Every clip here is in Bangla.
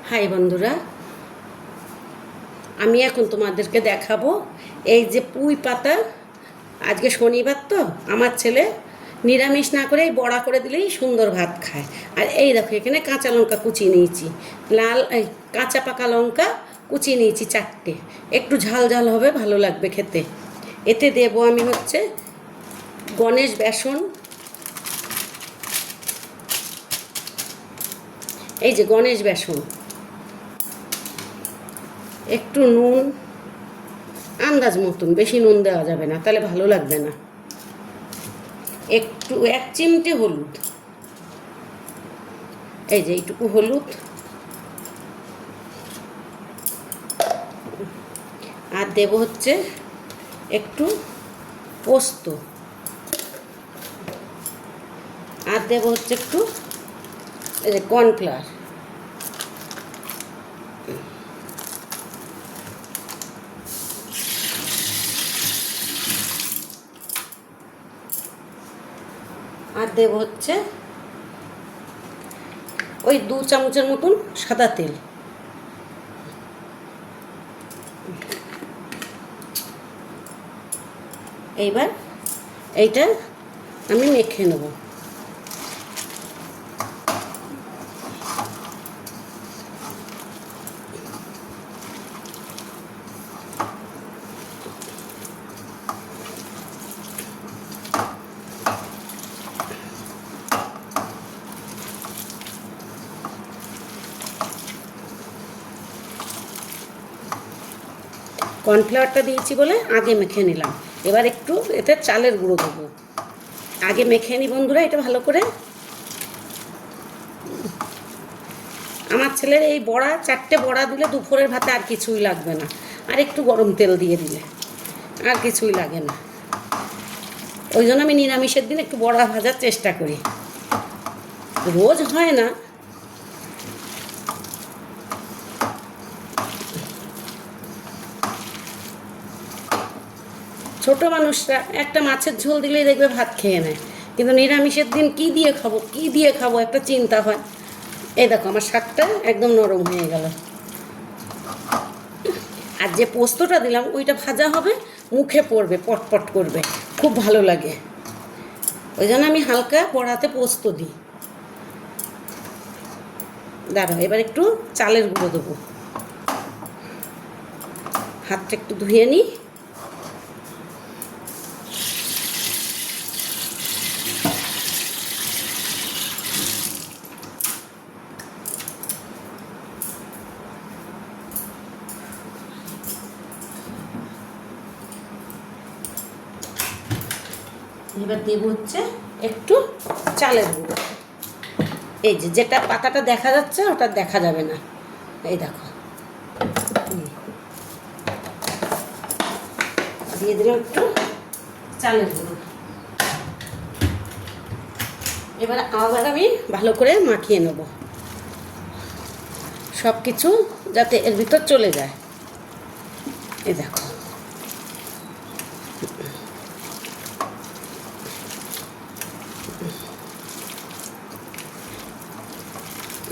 হাই বন্ধুরা, আমি এখন তোমাদেরকে দেখাবো এই যে পুঁই পাতা। আজকে শনিবার তো আমার ছেলে নিরামিষ না করে বড়া করে দিলেই সুন্দর ভাত খায়। আর এই দেখো এখানে কাঁচা লঙ্কা কুচিয়ে নিয়েছি, কাঁচা পাকা লঙ্কা কুচিয়ে নিয়েছি 4টে। একটু ঝাল ঝাল হবে, ভালো লাগবে খেতে। এতে দেবো আমি হচ্ছে গণেশ বেসন, এই যে গণেশ বেসন, একটু নুন আন্দাজ মতন, বেশি নুন দেওয়া যাবে না, তাহলে ভালো লাগবে না। একটু 1 চিমটে হলুদ, এই যে এইটুকু হলুদ, আর দেব হচ্ছে একটু পোস্ত, আর দেব হচ্ছে একটু এই যে কর্নফ্লাওয়ার। আর দেব হচ্ছে ওই 2 চামচের মতন সাদা তেল। এইবার এইটা আমি মেখে নেব। কর্নফ্লাওয়ারটা দিয়েছি বলে আগে মেখে নিলাম। এবার একটু এতে চালের গুঁড়ো দেবো। আগে মেখে নিই বন্ধুরা এটা ভালো করে। আমার ছেলের এই বড়া 4টে বড়া দিলে দুপুরের ভাতে আর কিছুই লাগবে না, আর একটু গরম তেল দিয়ে দিলে আর কিছুই লাগে না। ওই জন্য আমি নিরামিষের দিন একটু বড়া ভাজার চেষ্টা করি, রোজ হয় না। ছোট মানুষরা একটা মাছের ঝোল দিলেই দেখবে ভাত খেয়ে নেয়, কিন্তু নিরামিষের দিন কি দিয়ে খাবো একটা চিন্তা হয়। এই দেখো আমার শাকটা একদম নরম হয়ে গেল। আর যে পোস্তটা দিলাম ওইটা ভাজা হবে, মুখে পড়বে, পটপট করবে, খুব ভালো লাগে। ওই জন্য আমি হালকা বড়াতে পোস্ত দিই। দাঁড়াও, এবার একটু চালের গুঁড়ো দেবো। হাতটা একটু ধুয়ে নিই। এবার দেব হচ্ছে একটু চালের গুঁড়ো। এই যে যেটা পাতাটা দেখা যাচ্ছে ওটা দেখা যাবে না, এই দেখো দিয়ে দিলাম একটু চালের গুঁড়ো। এবার আবার আমি ভালো করে মাখিয়ে নেব, সব কিছু যাতে এর ভিতর চলে যায়। এই দেখো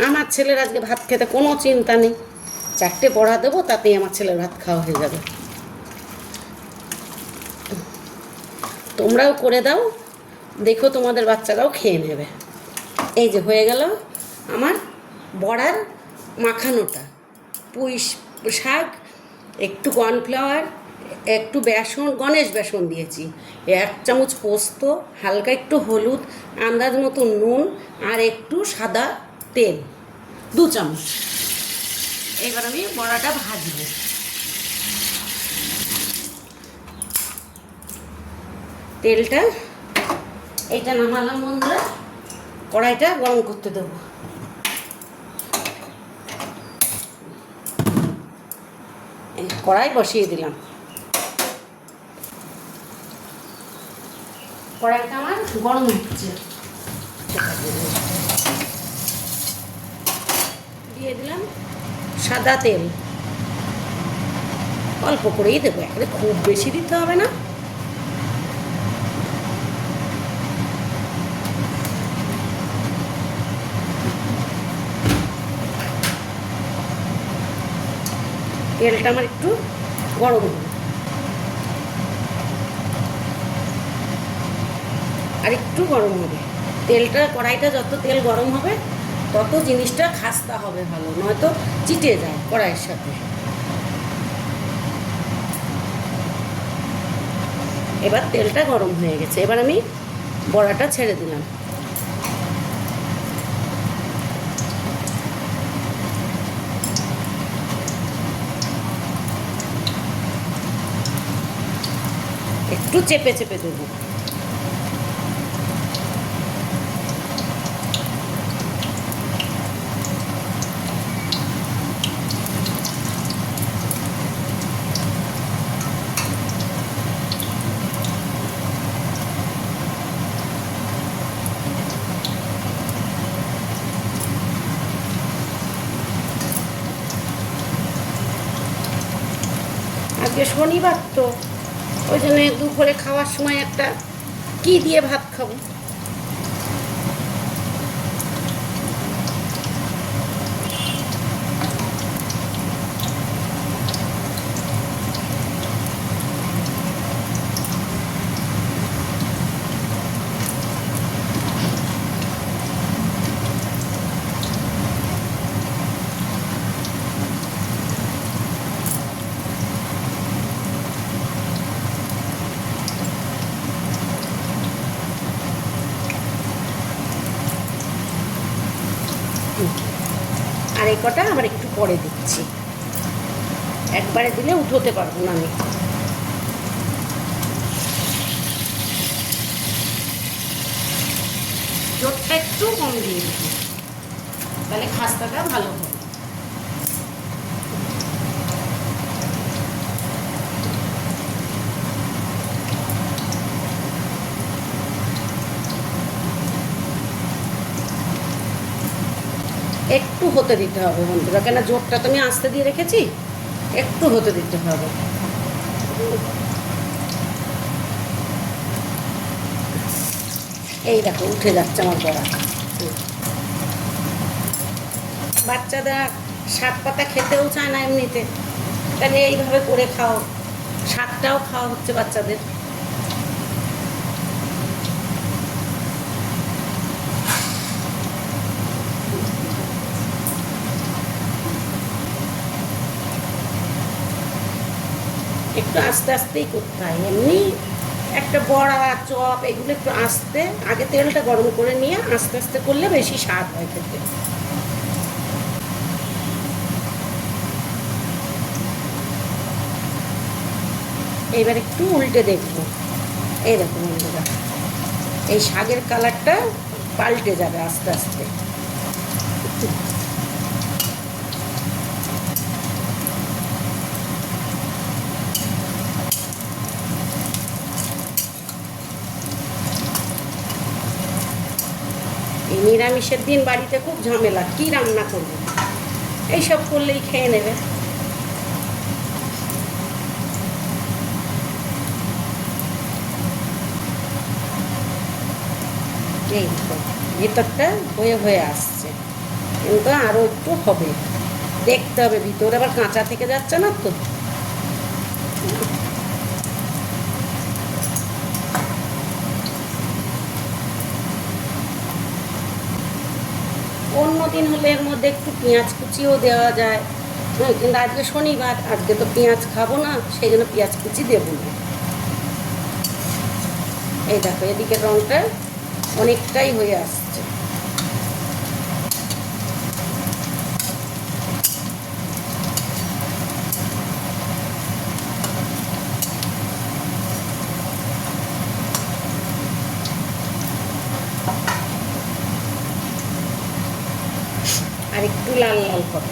আমার ছেলের আজকে ভাত খেতে কোনো চিন্তা নেই, 4টে বড়া দেবো, তাতেই আমার ছেলের ভাত খাওয়া হয়ে যাবে। তোমরাও করে দাও, দেখো তোমাদের বাচ্চারাও খেয়ে নেবে। এই যে হয়ে গেল আমার বড়ার মাখানোটা। পুঁই শাক, একটু কর্নফ্লাওয়ার, একটু বেসন, গণেশ বেসন দিয়েছি, 1 চামচ পোস্ত, হালকা একটু হলুদ, আন্দাজ মতো নুন, আর একটু সাদা তেল 2 চামচ। এবার আমি বড়াটা ভাজবো। তেলটা এইটা নামালাম বন্ধুরা, কড়াইটা গরম করতে দেবো। কড়াই বসিয়ে দিলাম। কড়াইটা আমার গরম হচ্ছে, দিয়ে দিলাম সাদা তেল, অল্প করেই দেবো, একবারে খুব বেশি দিতে হবে না। তেলটা আমার একটু গরম হবে, আর একটু গরম হবে তেলটা। কড়াইটা যত তেল গরম হবে তত জিনিসটা খাস্তা হবে ভালো, নয়তো চিটে যায় কড়াইয়ের সাথে। এবার তেলটা গরম হয়ে গেছে, এবার আমি বড়াটা ছেড়ে দিলাম। একটু চেপে চেপে দেবো। আজকে শনিবার তো, ওই জন্য দুপুরে খাওয়ার সময় একটা কি দিয়ে ভাত খাবো। আর এই কটা আবার একটু পরে দিচ্ছি, একবারে দিলে উঠোতে পারবো না আমি। জোরটা একটু কম দিয়ে দেবো, তাহলে খাস্তাটা ভালো হবে। একটু হতে দিতে হবে বন্ধুরা, কেন জোরটা তো আমি আস্তে দিয়ে রেখেছি, একটু হতে দিতে হবে। এই দেখো উঠে যাচ্ছে আমার বড়া। বাচ্চারা শাক পাতা খেতেও চায় না এমনিতে, তাহলে এইভাবে করে খাও, শাকটাও খাওয়া হচ্ছে বাচ্চাদের। একটু আস্তে আস্তেই করতে হয়, এমনি একটা বড়া চপ এগুলো একটু আস্তে, আগে তেলটা গরম করে নিয়ে আস্তে আস্তে করলে বেশি স্বাদ হয় খেতে। এইবার একটু উল্টে দেখবো, এই দেখো বন্ধুরা, এই শাকের কালারটা পাল্টে যাবে আস্তে আস্তে। এই নিরামিষের দিন বাড়িতে খুব ঝামেলা, কি রান্না করবো, এইসব করলেই খেয়ে নেবে। এই ভিতরটা হয়ে হয়ে আসছে, কিন্তু আরও একটু হবে, দেখতে হবে ভিতরে আবার কাঁচা থেকে যাচ্ছে না তো। অন্য দিন হলে এর মধ্যে একটু পেঁয়াজ কুচিও দেওয়া যায়, হ্যাঁ, কিন্তু আজকে শনিবার, আজকে তো পেঁয়াজ খাবো না, সেই জন্য পেঁয়াজ কুচি দেবো না। এই দেখো এদিকে রঙটা অনেকটাই হয়ে আসছে। আর একটু লাল লাল করো।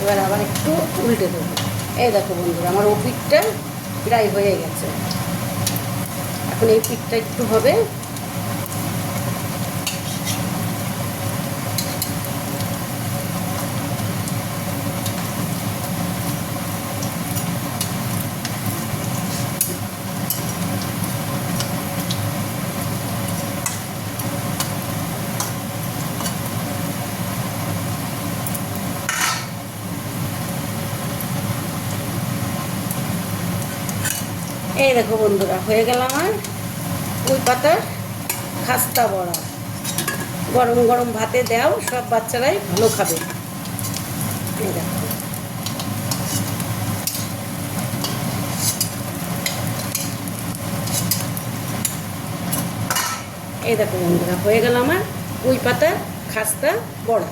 এবার আবার একটু উল্টে দেবো। এই দেখো বন্ধুরা, আমার ও পিঠটা প্রায় হয়ে গেছে, এখন এই পিঠটা একটু হবে। এই দেখো বন্ধুরা, হয়ে গেল আমার পুঁই পাতার খাস্তা বড়া। গরম গরম ভাতে দাও, সব বাচ্চারাই ভালো খাবে। এই দেখো, এই দেখো বন্ধুরা, হয়ে গেল আমার পুঁই পাতার খাস্তা বড়া।